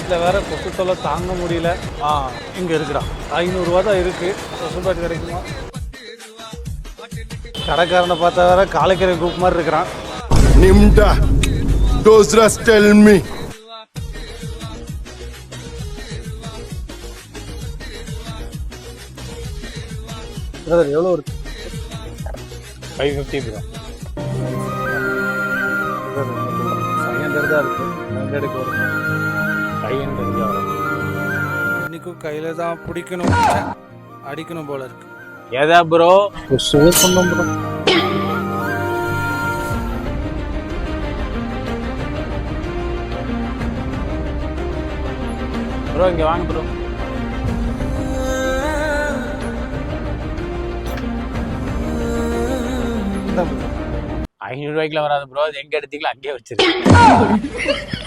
வீட்டில் வேற கொசு தொல்லை தாங்க முடியல. இங்கே இருக்குடா. 500 ரூபா தான் இருக்குது. கொசு பாட்டு கிடைக்குமா? கடைக்காரனை பார்த்தா வேற காலைக்கரை குரூப் மாதிரி இருக்கிறான். Nimda, those rest tell me. Brother எவ்வளோ இருக்கு? 550 ப்ரோ. 500 தான் இருக்கு. 100க்கு வரும். 500 தான் வரும். இன்னைக்கும் கையில தான் பிடிக்கணும், அடிக்கணும் போல இருக்கு. ஏதா ப்ரோ சுவை சொன்னோம் ப்ரோ. ப்ரோ இங்க வாங்க ப்ரோ. இந்த 500 ரூபாய்க்குல வராது ப்ரோ. அது எங்க எடுத்தீங்களோ அங்கேயே வச்சிருக்கேன்.